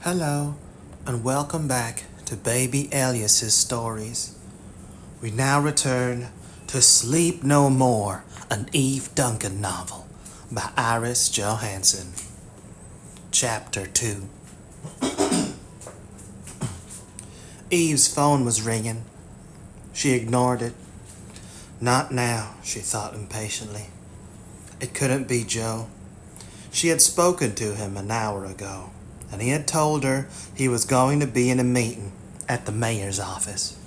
Hello, and welcome back to Baby Elias's stories. We now return to Sleep No More, an Eve Duncan novel by Iris Johansen. Chapter 2. Eve's phone was ringing. She ignored it. Not now, she thought impatiently. It couldn't be Joe. She had spoken to him an hour ago, and he had told her he was going to be in a meeting at the mayor's office.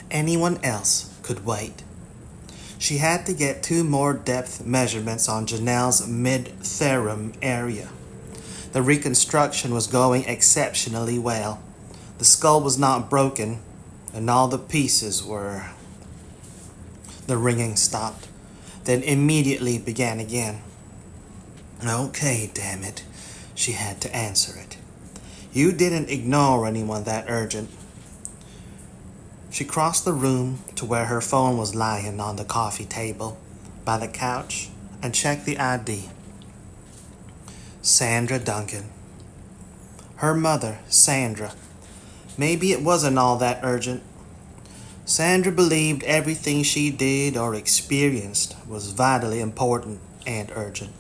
Anyone else could wait. She had to get 2 more depth measurements on Janelle's mid-therum area. The reconstruction was going exceptionally well. The skull was not broken, and all the pieces were... The ringing stopped, then immediately began again. Okay, damn it. She had to answer it. You didn't ignore anyone that urgent. She crossed the room to where her phone was lying on the coffee table by the couch and checked the ID. Sandra Duncan. Her mother, Sandra. Maybe it wasn't all that urgent. Sandra believed everything she did or experienced was vitally important and urgent.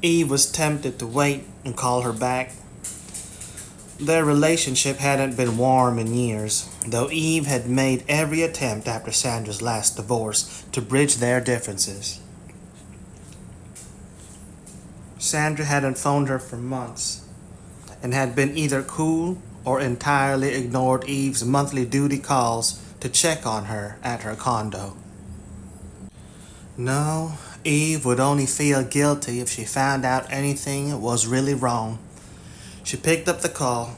Eve was tempted to wait and call her back. Their relationship hadn't been warm in years, though Eve had made every attempt after Sandra's last divorce to bridge their differences. Sandra hadn't phoned her for months, and had been either cool or entirely ignored Eve's monthly duty calls to check on her at her condo. No, Eve would only feel guilty if she found out anything was really wrong. She picked up the call.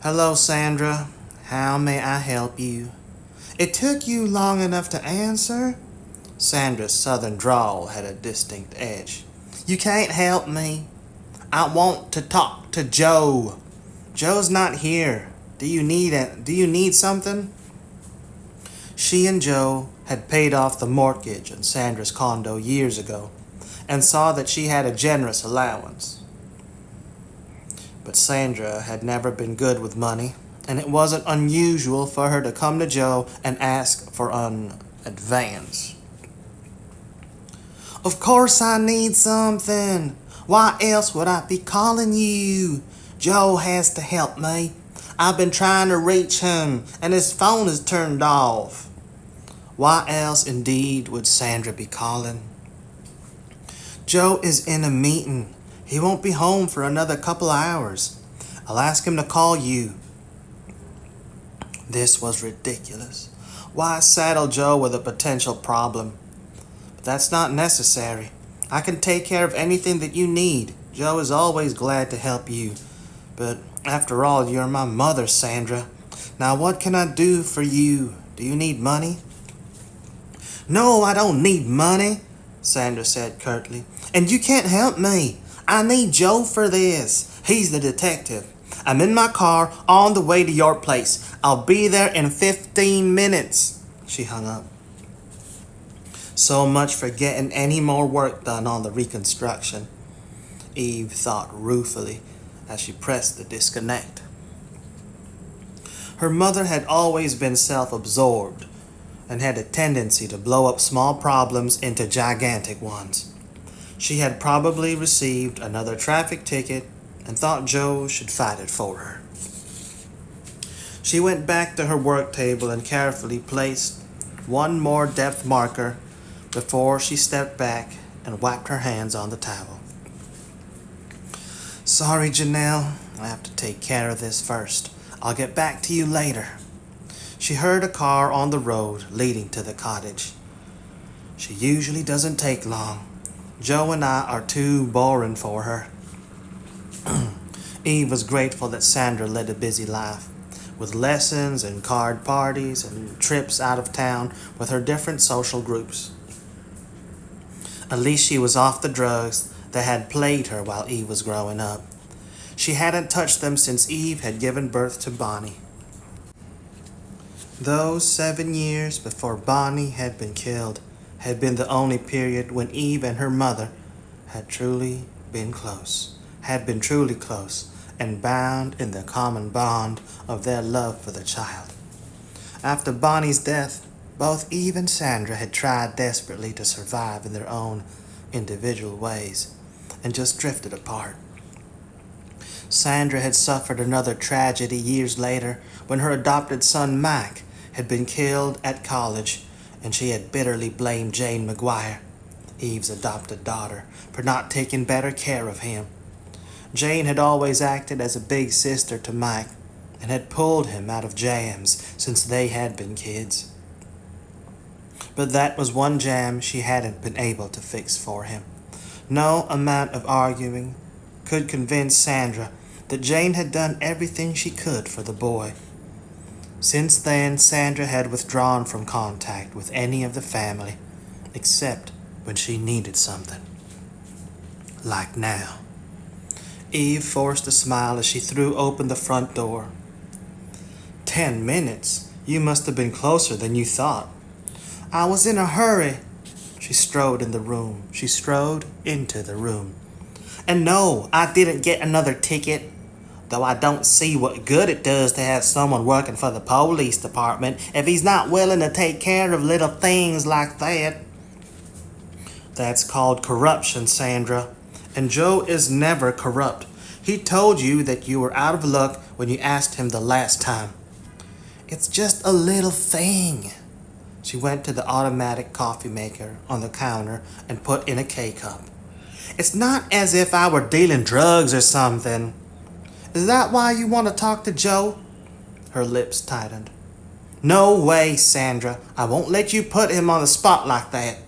Hello, Sandra. How may I help you? It took you long enough to answer? Sandra's southern drawl had a distinct edge. You can't help me. I want to talk to Joe. Joe's not here. Do you need something? She and Joe had paid off the mortgage on Sandra's condo years ago and saw that she had a generous allowance. But Sandra had never been good with money, and it wasn't unusual for her to come to Joe and ask for an advance. Of course I need something. Why else would I be calling you? Joe has to help me. I've been trying to reach him, and his phone is turned off. Why else indeed would Sandra be calling? Joe is in a meeting. He won't be home for another couple hours. I'll ask him to call you. This was ridiculous. Why saddle Joe with a potential problem? But that's not necessary. I can take care of anything that you need. Joe is always glad to help you. But after all, you're my mother, Sandra. Now what can I do for you? Do you need money? No, I don't need money, Sandra said curtly. And you can't help me. I need Joe for this. He's the detective. I'm in my car on the way to your place. I'll be there in 15 minutes. She hung up. So much for getting any more work done on the reconstruction, Eve thought ruefully as she pressed the disconnect. Her mother had always been self-absorbed and had a tendency to blow up small problems into gigantic ones. She had probably received another traffic ticket and thought Joe should fight it for her. She went back to her work table and carefully placed one more depth marker before she stepped back and wiped her hands on the towel. Sorry, Janelle. I have to take care of this first. I'll get back to you later. She heard a car on the road leading to the cottage. She usually doesn't take long. Joe and I are too boring for her. Eve was grateful that Sandra led a busy life, with lessons and card parties and trips out of town with her different social groups. At least she was off the drugs that had plagued her while Eve was growing up. She hadn't touched them since Eve had given birth to Bonnie. Those 7 years before Bonnie had been killed had been the only period when Eve and her mother had truly been close, had been truly close and bound in the common bond of their love for the child. After Bonnie's death, both Eve and Sandra had tried desperately to survive in their own individual ways and just drifted apart. Sandra had suffered another tragedy years later when her adopted son Mike had been killed at college, and she had bitterly blamed Jane McGuire, Eve's adopted daughter, for not taking better care of him. Jane had always acted as a big sister to Mike and had pulled him out of jams since they had been kids. But that was one jam she hadn't been able to fix for him. No amount of arguing could convince Sandra that Jane had done everything she could for the boy. Since then, Sandra had withdrawn from contact with any of the family, except when she needed something. Like now. Eve forced a smile as she threw open the front door. 10 minutes? You must have been closer than you thought. I was in a hurry. She strode into the room. And no, I didn't get another ticket. Though I don't see what good it does to have someone working for the police department if he's not willing to take care of little things like that. That's called corruption, Sandra. And Joe is never corrupt. He told you that you were out of luck when you asked him the last time. It's just a little thing. She went to the automatic coffee maker on the counter and put in a K-cup. It's not as if I were dealing drugs or something. Is that why you want to talk to Joe? Her lips tightened. No way, Sandra. I won't let you put him on the spot like that.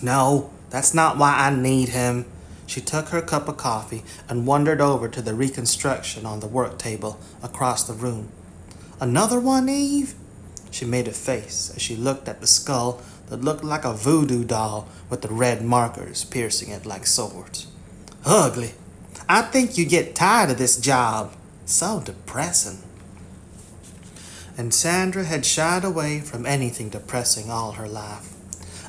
No, that's not why I need him. She took her cup of coffee and wandered over to the reconstruction on the work table across the room. Another one, Eve? She made a face as she looked at the skull that looked like a voodoo doll with the red markers piercing it like swords. Ugly. I think you get tired of this job. So depressing. And Sandra had shied away from anything depressing all her life.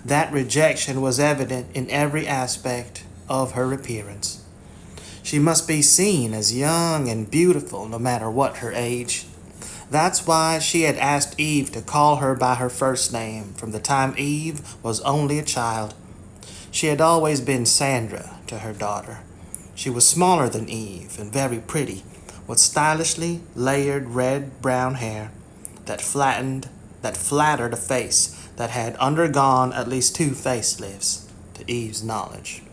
That rejection was evident in every aspect of her appearance. She must be seen as young and beautiful no matter what her age. That's why she had asked Eve to call her by her first name from the time Eve was only a child. She had always been Sandra to her daughter. She was smaller than Eve and very pretty, with stylishly layered red-brown hair that flattered a face that had undergone at least 2 facelifts, to Eve's knowledge.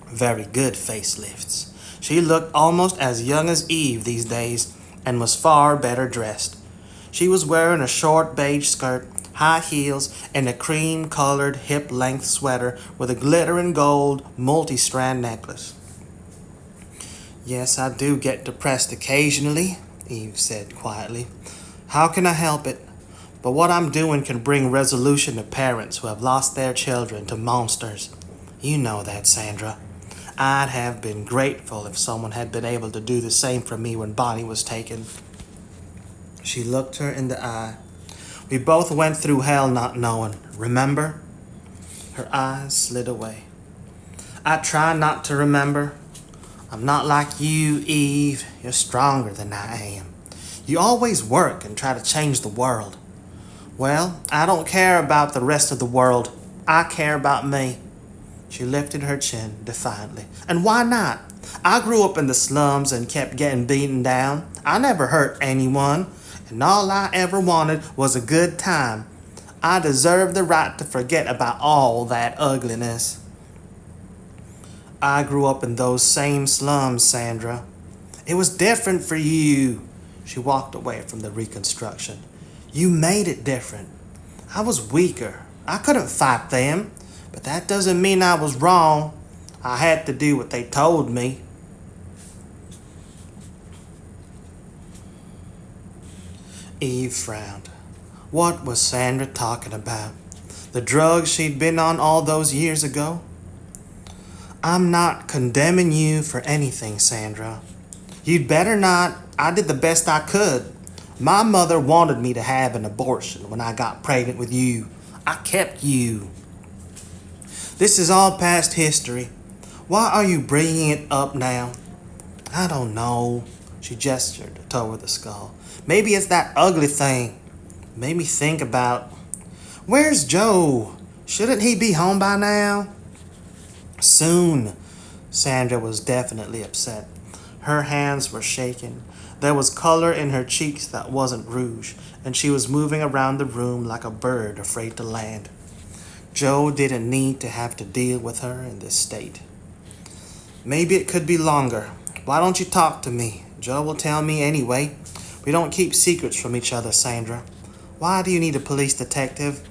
Very good facelifts. She looked almost as young as Eve these days and was far better dressed. She was wearing a short beige skirt, high heels, and a cream-colored hip-length sweater with a glittering gold multi-strand necklace. Yes, I do get depressed occasionally, Eve said quietly. How can I help it? But what I'm doing can bring resolution to parents who have lost their children to monsters. You know that, Sandra. I'd have been grateful if someone had been able to do the same for me when Bonnie was taken. She looked her in the eye. We both went through hell not knowing, remember? Her eyes slid away. I try not to remember. I'm not like you, Eve. You're stronger than I am. You always work and try to change the world. Well, I don't care about the rest of the world. I care about me. She lifted her chin defiantly. And why not? I grew up in the slums and kept getting beaten down. I never hurt anyone, and all I ever wanted was a good time. I deserve the right to forget about all that ugliness. I grew up in those same slums, Sandra. It was different for you. She walked away from the reconstruction. You made it different. I was weaker. I couldn't fight them. But that doesn't mean I was wrong. I had to do what they told me. Eve frowned. What was Sandra talking about? The drugs she'd been on all those years ago? I'm not condemning you for anything, Sandra. You'd better not. I did the best I could. My mother wanted me to have an abortion when I got pregnant with you. I kept you. This is all past history. Why are you bringing it up now? I don't know. She gestured toward the skull. Maybe it's that ugly thing. Made me think about... Where's Joe? Shouldn't he be home by now? Soon. Sandra was definitely upset. Her hands were shaking. There was color in her cheeks that wasn't rouge, and she was moving around the room like a bird afraid to land. Joe didn't need to have to deal with her in this state. Maybe it could be longer. Why don't you talk to me? Joe will tell me anyway. We don't keep secrets from each other, Sandra. Why do you need a police detective?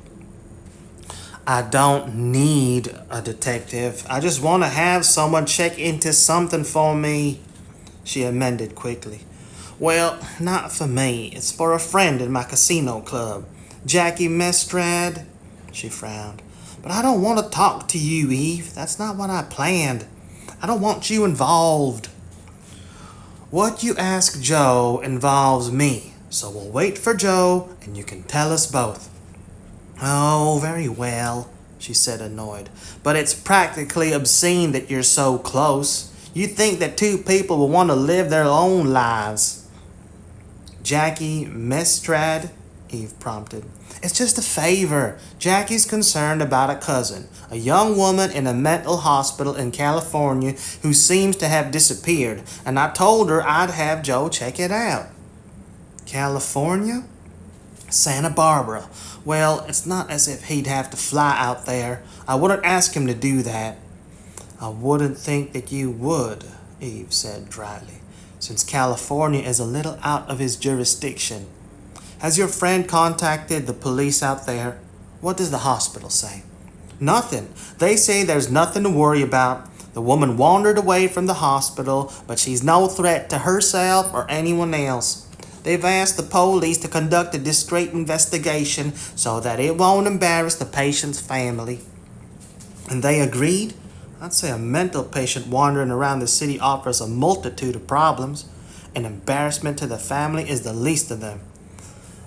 I don't need a detective. I just want to have someone check into something for me, she amended quickly. Well, not for me. It's for a friend in my casino club. Jackie Mestrad, she frowned. But I don't want to talk to you, Eve. That's not what I planned. I don't want you involved. What you ask Joe involves me, so we'll wait for Joe and you can tell us both. Oh, very well, she said, annoyed. But it's practically obscene that you're so close. You think that two people will want to live their own lives. Jackie Mestrad, Eve prompted. It's just a favor. Jackie's concerned about a cousin, a young woman in a mental hospital in California who seems to have disappeared, and I told her I'd have Joe check it out. California? Santa Barbara. Well, it's not as if he'd have to fly out there. I wouldn't ask him to do that. I wouldn't think that you would, Eve said dryly, since California is a little out of his jurisdiction. Has your friend contacted the police out there? What does the hospital say? Nothing. They say there's nothing to worry about. The woman wandered away from the hospital, but she's no threat to herself or anyone else. They've asked the police to conduct a discreet investigation so that it won't embarrass the patient's family. And they agreed? I'd say a mental patient wandering around the city offers a multitude of problems. An embarrassment to the family is the least of them.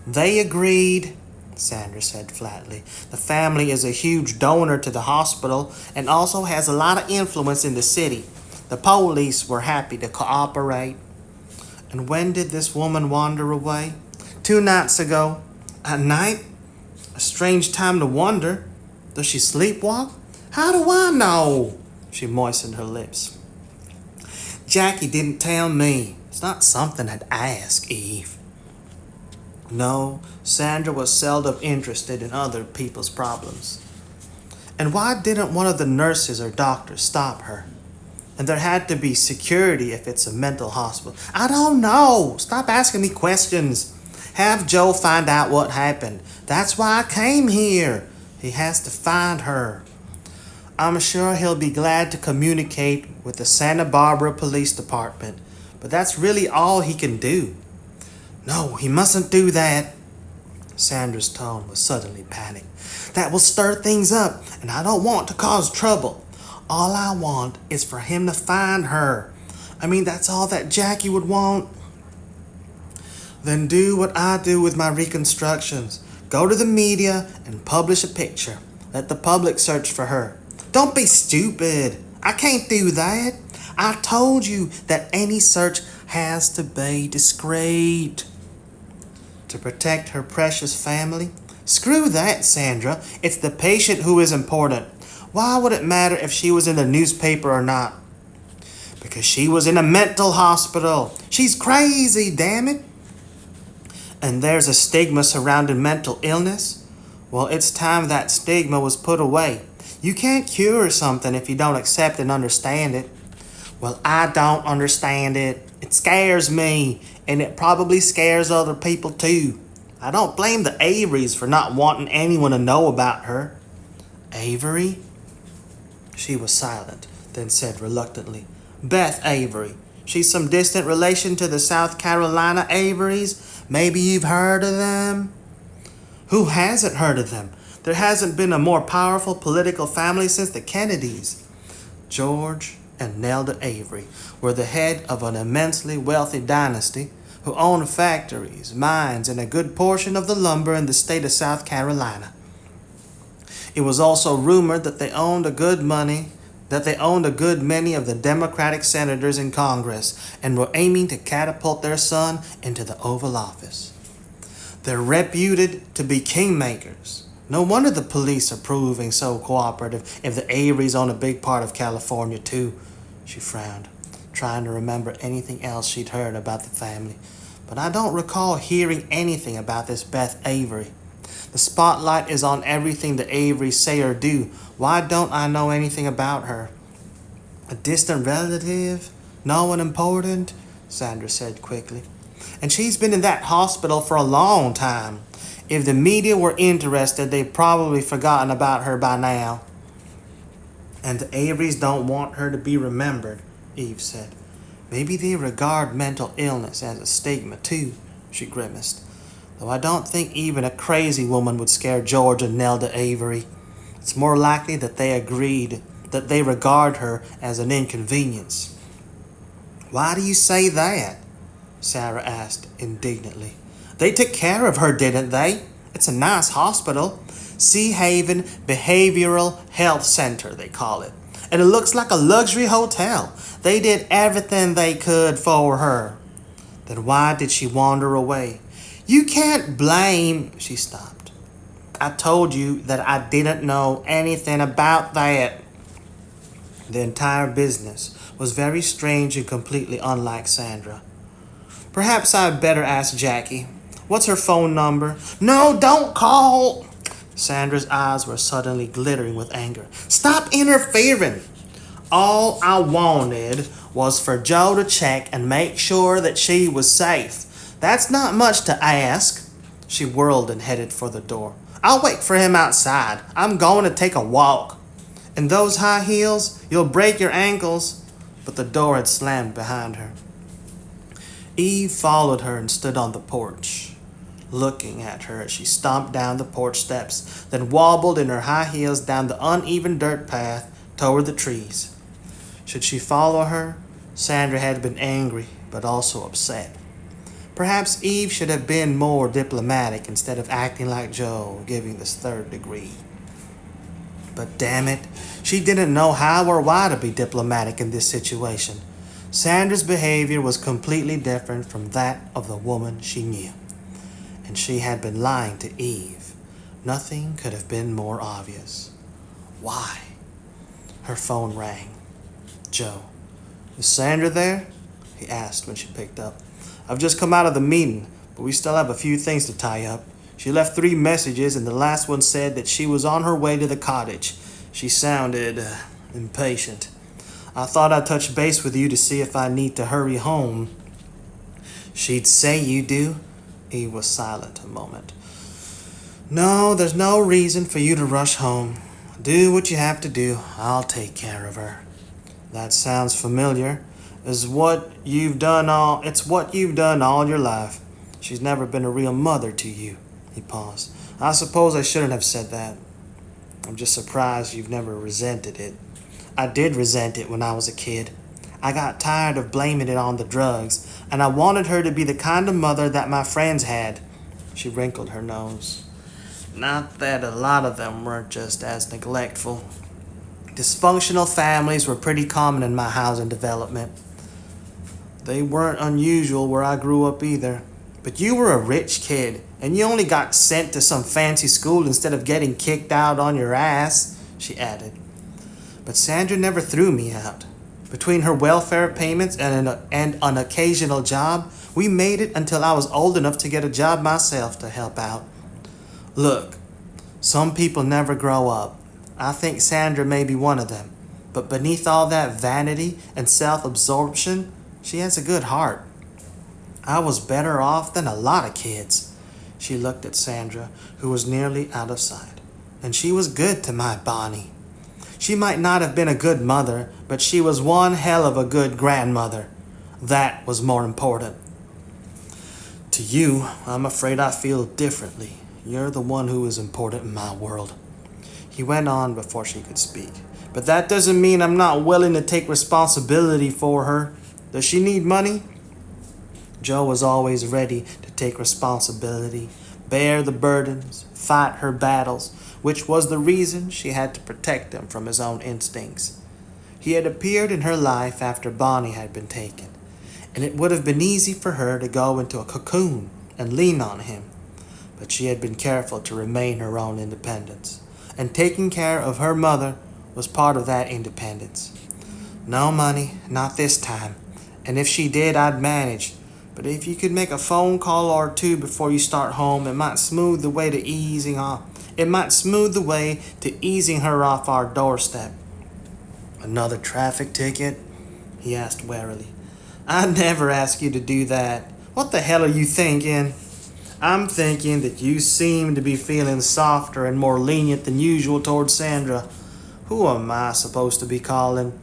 They agreed, Sandra said flatly. The family is a huge donor to the hospital and also has a lot of influence in the city. The police were happy to cooperate. And when did this woman wander away? 2 nights ago. At night? A strange time to wander. Does she sleepwalk? How do I know? She moistened her lips. Jackie didn't tell me. It's not something I'd ask, Eve. No, Sandra was seldom interested in other people's problems. And why didn't one of the nurses or doctors stop her? And there had to be security if it's a mental hospital. I don't know. Stop asking me questions. Have Joe find out what happened. That's why I came here. He has to find her. I'm sure he'll be glad to communicate with the Santa Barbara Police Department, but that's really all he can do. No, he mustn't do that. Sandra's tone was suddenly panicked. That will stir things up, and I don't want to cause trouble. All I want is for him to find her. I mean, that's all that Jackie would want. Then do what I do with my reconstructions. Go to the media and publish a picture. Let the public search for her. Don't be stupid. I can't do that. I told you that any search has to be discreet. To protect her precious family? Screw that, Sandra. It's the patient who is important. Why would it matter if she was in the newspaper or not? Because she was in a mental hospital. She's crazy, damn it. And there's a stigma surrounding mental illness? Well, it's time that stigma was put away. You can't cure something if you don't accept and understand it. Well, I don't understand it. It scares me, and it probably scares other people too. I don't blame the Averys for not wanting anyone to know about her. Avery? She was silent, then said reluctantly, Beth Avery. She's some distant relation to the South Carolina Averys. Maybe you've heard of them? Who hasn't heard of them? There hasn't been a more powerful political family since the Kennedys. George and Nelda Avery were the head of an immensely wealthy dynasty who owned factories, mines, and a good portion of the lumber in the state of South Carolina. It was also rumored that they owned a good many that they owned a good many of the Democratic senators in Congress and were aiming to catapult their son into the Oval Office. They're reputed to be kingmakers. No wonder the police are proving so cooperative if the Averys own a big part of California too. She frowned, trying to remember anything else she'd heard about the family. But I don't recall hearing anything about this Beth Avery. The spotlight is on everything the Averys say or do. Why don't I know anything about her? A distant relative? No one important? Sandra said quickly. And she's been in that hospital for a long time. If the media were interested, they've probably forgotten about her by now. And the Averys don't want her to be remembered, Eve said. Maybe they regard mental illness as a stigma too, she grimaced. Though I don't think even a crazy woman would scare George and Nelda Avery. It's more likely that they regard her as an inconvenience. Why do you say that? Sarah asked indignantly. They took care of her, didn't they? It's a nice hospital. Sea Haven Behavioral Health Center, they call it. And it looks like a luxury hotel. They did everything they could for her. Then why did she wander away? You can't blame... She stopped. I told you that I didn't know anything about that. The entire business was very strange and completely unlike Sandra. Perhaps I'd better ask Jackie. What's her phone number? No, don't call! Sandra's eyes were suddenly glittering with anger. Stop interfering! All I wanted was for Joe to check and make sure that she was safe. That's not much to ask. She whirled and headed for the door. I'll wait for him outside. I'm going to take a walk. In those high heels, you'll break your ankles. But the door had slammed behind her. Eve followed her and stood on the porch, looking at her as she stomped down the porch steps, then wobbled in her high heels down the uneven dirt path toward the trees. Should she follow her? Sandra had been angry, but also upset. Perhaps Eve should have been more diplomatic instead of acting like Joe, giving this third degree. But damn it, she didn't know how or why to be diplomatic in this situation. Sandra's behavior was completely different from that of the woman she knew. And she had been lying to Eve. Nothing could have been more obvious. Why? Her phone rang. Joe. Is Sandra there? He asked when she picked up. I've just come out of the meeting, but we still have a few things to tie up. She left 3 messages, and the last one said that she was on her way to the cottage. She sounded impatient. I thought I'd touch base with you to see if I need to hurry home. She'd say you do? Eve was silent a moment. No, there's no reason for you to rush home. Do what you have to do. I'll take care of her. That sounds familiar. It's what you've done all your life. She's never been a real mother to you. He paused. I suppose I shouldn't have said that. I'm just surprised you've never resented it. I did resent it when I was a kid. I got tired of blaming it on the drugs, and I wanted her to be the kind of mother that my friends had. She wrinkled her nose. Not that a lot of them were just as neglectful. Dysfunctional families were pretty common in my housing development. They weren't unusual where I grew up either. But you were a rich kid, and you only got sent to some fancy school instead of getting kicked out on your ass, she added. But Sandra never threw me out. Between her welfare payments and an occasional job, we made it until I was old enough to get a job myself to help out. Look, some people never grow up. I think Sandra may be one of them. But beneath all that vanity and self-absorption, she has a good heart. I was better off than a lot of kids. She looked at Sandra, who was nearly out of sight. And she was good to my Bonnie. She might not have been a good mother, but she was one hell of a good grandmother. That was more important. To you, I'm afraid I feel differently. You're the one who is important in my world. He went on before she could speak. But that doesn't mean I'm not willing to take responsibility for her. Does she need money? Joe was always ready to take responsibility, bear the burdens, fight her battles, which was the reason she had to protect him from his own instincts. He had appeared in her life after Bonnie had been taken, and it would have been easy for her to go into a cocoon and lean on him. But she had been careful to remain her own independence, and taking care of her mother was part of that independence. No money, not this time, and if she did, I'd manage. But if you could make a phone call or two before you start home, it might smooth the way to easing her off our doorstep. Another traffic ticket? He asked warily. I'd never ask you to do that. What the hell are you thinking? I'm thinking that you seem to be feeling softer and more lenient than usual towards Sandra. Who am I supposed to be calling?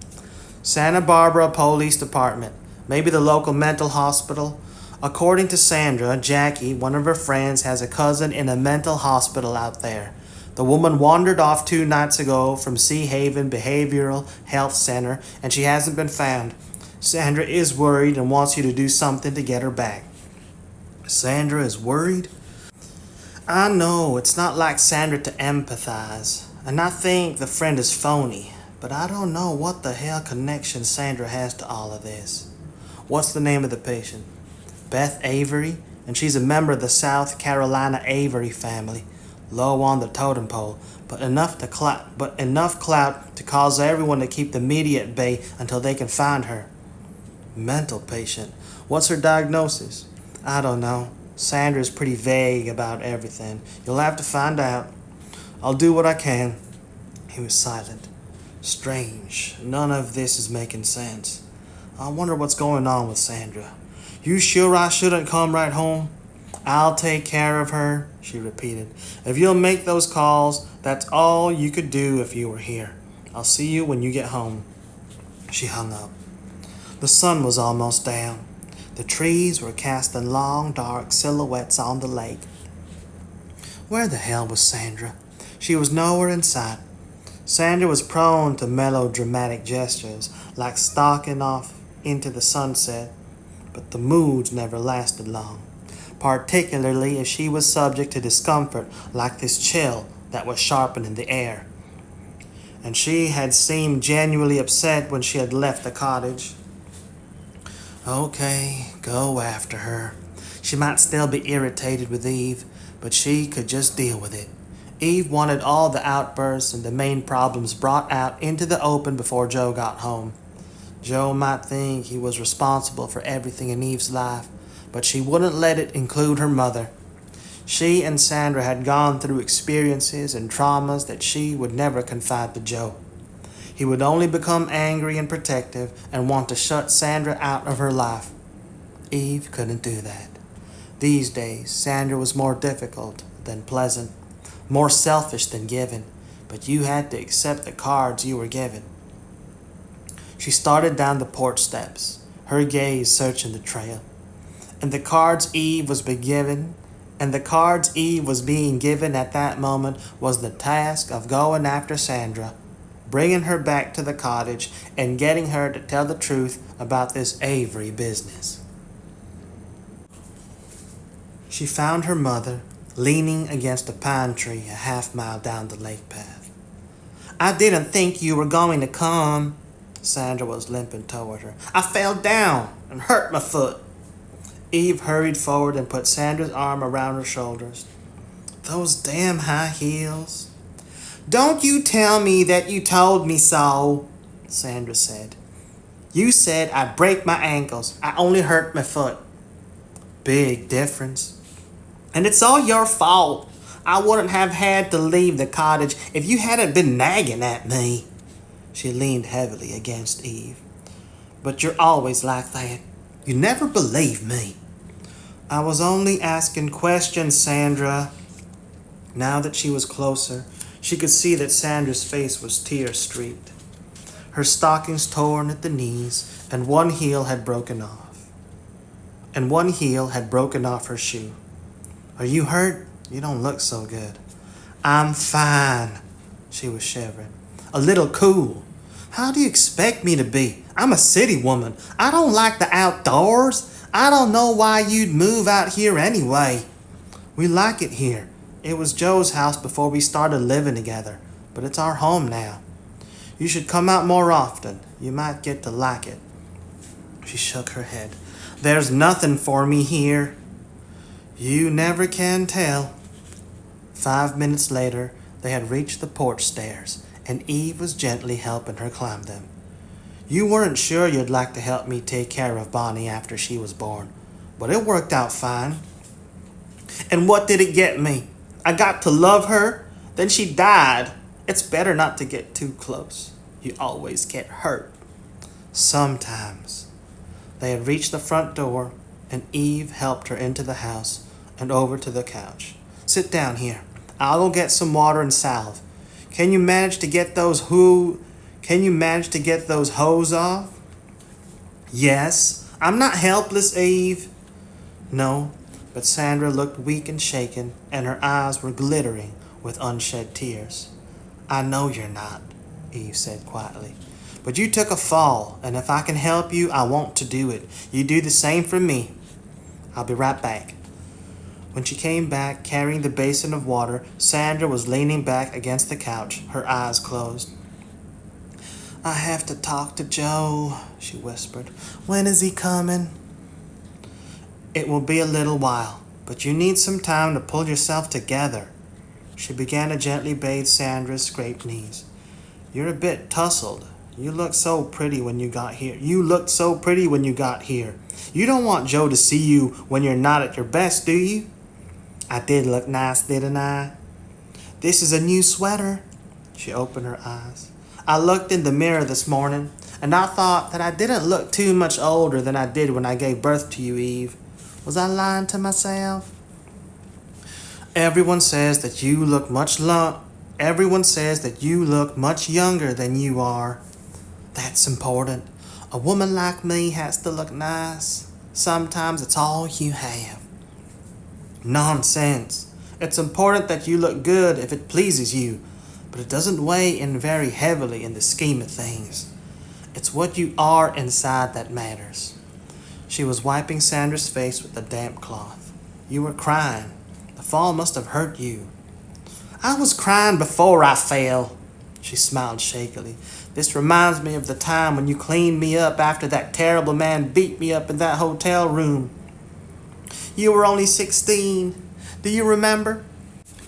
Santa Barbara Police Department. Maybe the local mental hospital. According to Sandra, Jackie, one of her friends, has a cousin in a mental hospital out there. The woman wandered off 2 nights ago from Sea Haven Behavioral Health Center, and she hasn't been found. Sandra is worried and wants you to do something to get her back. Sandra is worried? I know it's not like Sandra to empathize, and I think the friend is phony, but I don't know what the hell connection Sandra has to all of this. What's the name of the patient? Beth Avery, and she's a member of the South Carolina Avery family. Low on the totem pole, but enough clout to cause everyone to keep the media at bay until they can find her. Mental patient. What's her diagnosis? I don't know. Sandra's pretty vague about everything. You'll have to find out. I'll do what I can. He was silent. Strange. None of this is making sense. I wonder what's going on with Sandra. You sure I shouldn't come right home? I'll take care of her, she repeated. If you'll make those calls, that's all you could do if you were here. I'll see you when you get home. She hung up. The sun was almost down. The trees were casting long, dark silhouettes on the lake. Where the hell was Sandra? She was nowhere in sight. Sandra was prone to melodramatic gestures, like stalking off into the sunset, but the moods never lasted long, particularly if she was subject to discomfort like this chill that was sharpening the air. And she had seemed genuinely upset when she had left the cottage. Okay, go after her. She might still be irritated with Eve, but she could just deal with it. Eve wanted all the outbursts and the main problems brought out into the open before Joe got home. Joe might think he was responsible for everything in Eve's life, but she wouldn't let it include her mother. She and Sandra had gone through experiences and traumas that she would never confide to Joe. He would only become angry and protective and want to shut Sandra out of her life. Eve couldn't do that. These days, Sandra was more difficult than pleasant, more selfish than giving, but you had to accept the cards you were given. She started down the porch steps, her gaze searching the trail. And the cards Eve was being given at that moment was the task of going after Sandra, bringing her back to the cottage, and getting her to tell the truth about this Avery business. She found her mother leaning against a pine tree a half-mile down the lake path. I didn't think you were going to come. Sandra was limping toward her. I fell down and hurt my foot. Eve hurried forward and put Sandra's arm around her shoulders. Those damn high heels. Don't you tell me that you told me so, Sandra said. You said I'd break my ankles. I only hurt my foot. Big difference. And it's all your fault. I wouldn't have had to leave the cottage if you hadn't been nagging at me. She leaned heavily against Eve. But you're always like that. You never believe me. I was only asking questions, Sandra. Now that she was closer, she could see that Sandra's face was tear-streaked. Her stockings torn at the knees, and one heel had broken off her shoe. Are you hurt? You don't look so good. I'm fine. She was shivering. A little cool. How do you expect me to be? I'm a city woman. I don't like the outdoors. I don't know why you'd move out here anyway. We like it here. It was Joe's house before we started living together, but it's our home now. You should come out more often. You might get to like it. She shook her head. There's nothing for me here. You never can tell. 5 minutes later, they had reached the porch stairs, and Eve was gently helping her climb them. You weren't sure you'd like to help me take care of Bonnie after she was born, but it worked out fine. And what did it get me? I got to love her, then she died. It's better not to get too close. You always get hurt. Sometimes. They had reached the front door, and Eve helped her into the house and over to the couch. Sit down here. I'll go get some water and salve. Can you manage to get those hose off? Yes. I'm not helpless, Eve. No, but Sandra looked weak and shaken, and her eyes were glittering with unshed tears. I know you're not, Eve said quietly. But you took a fall, and if I can help you, I want to do it. You do the same for me. I'll be right back. When she came back, carrying the basin of water, Sandra was leaning back against the couch, her eyes closed. I have to talk to Joe, she whispered. When is he coming? It will be a little while, but you need some time to pull yourself together. She began to gently bathe Sandra's scraped knees. You're a bit tousled. You looked so pretty when you got here. You don't want Joe to see you when you're not at your best, do you? I did look nice, didn't I? This is a new sweater. She opened her eyes. I looked in the mirror this morning, and I thought that I didn't look too much older than I did when I gave birth to you, Eve. Was I lying to myself? Everyone says that you look much younger than you are. That's important. A woman like me has to look nice. Sometimes it's all you have. Nonsense. It's important that you look good if it pleases you, but it doesn't weigh in very heavily in the scheme of things. It's what you are inside that matters. She was wiping Sandra's face with a damp cloth. You were crying. The fall must have hurt you. I was crying before I fell. She smiled shakily. This reminds me of the time when you cleaned me up after that terrible man beat me up in that hotel room. You were only 16. Do you remember?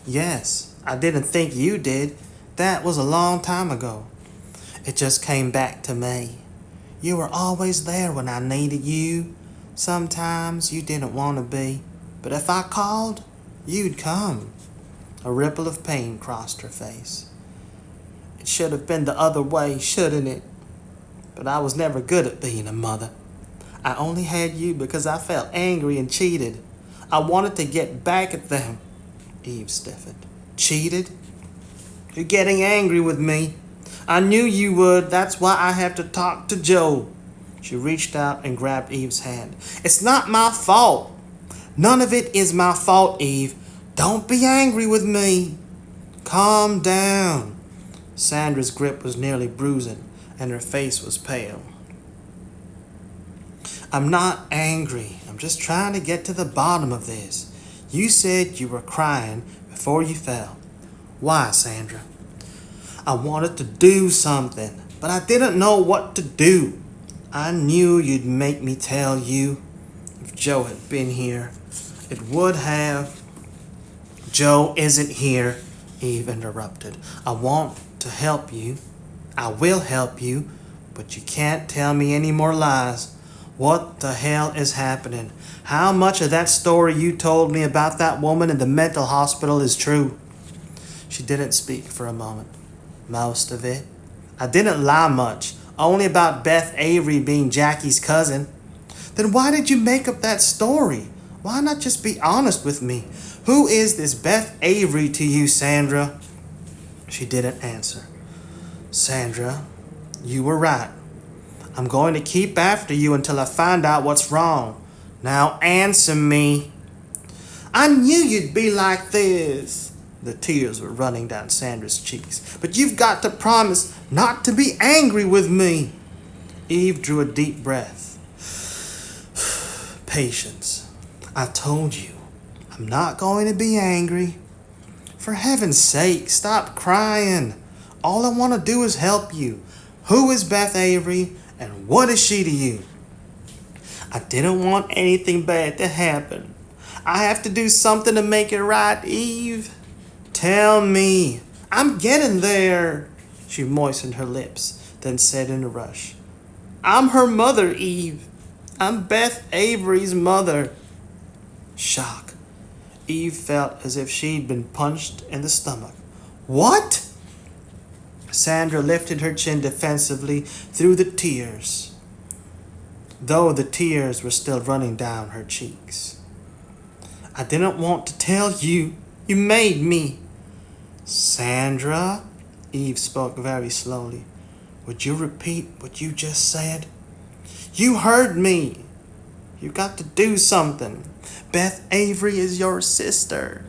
Yes, I didn't think you did. That was a long time ago. It just came back to me. You were always there when I needed you. Sometimes you didn't want to be, but if I called, you'd come. A ripple of pain crossed her face. It should have been the other way, shouldn't it? But I was never good at being a mother. I only had you because I felt angry and cheated. I wanted to get back at them. Eve stiffened. Cheated? You're getting angry with me. I knew you would. That's why I have to talk to Joe. She reached out and grabbed Eve's hand. It's not my fault. None of it is my fault, Eve. Don't be angry with me. Calm down. Sandra's grip was nearly bruising, and her face was pale. I'm not angry. I'm just trying to get to the bottom of this. You said you were crying before you fell. Why, Sandra? I wanted to do something, but I didn't know what to do. I knew you'd make me tell you. If Joe had been here, it would have. Joe isn't here, Eve interrupted. I want to help you. I will help you, but you can't tell me any more lies. What the hell is happening? How much of that story you told me about that woman in the mental hospital is true? She didn't speak for a moment. Most of it. I didn't lie much, only about Beth Avery being Jackie's cousin. Then why did you make up that story? Why not just be honest with me? Who is this Beth Avery to you, Sandra? She didn't answer. Sandra, you were right. I'm going to keep after you until I find out what's wrong. Now answer me. I knew you'd be like this. The tears were running down Sandra's cheeks. But you've got to promise not to be angry with me. Eve drew a deep breath. Patience. I told you, I'm not going to be angry. For heaven's sake, stop crying. All I want to do is help you. Who is Beth Avery, and what is she to you? I didn't want anything bad to happen. I have to do something to make it right, Eve. Tell me. I'm getting there. She moistened her lips, then said in a rush, I'm her mother, Eve. I'm Beth Avery's mother. Shock. Eve felt as if she'd been punched in the stomach. What? Sandra lifted her chin defensively through the tears, though the tears were still running down her cheeks. I didn't want to tell you. You made me. Sandra, Eve spoke very slowly. Would you repeat what you just said? You heard me. You got to do something. Beth Avery is your sister.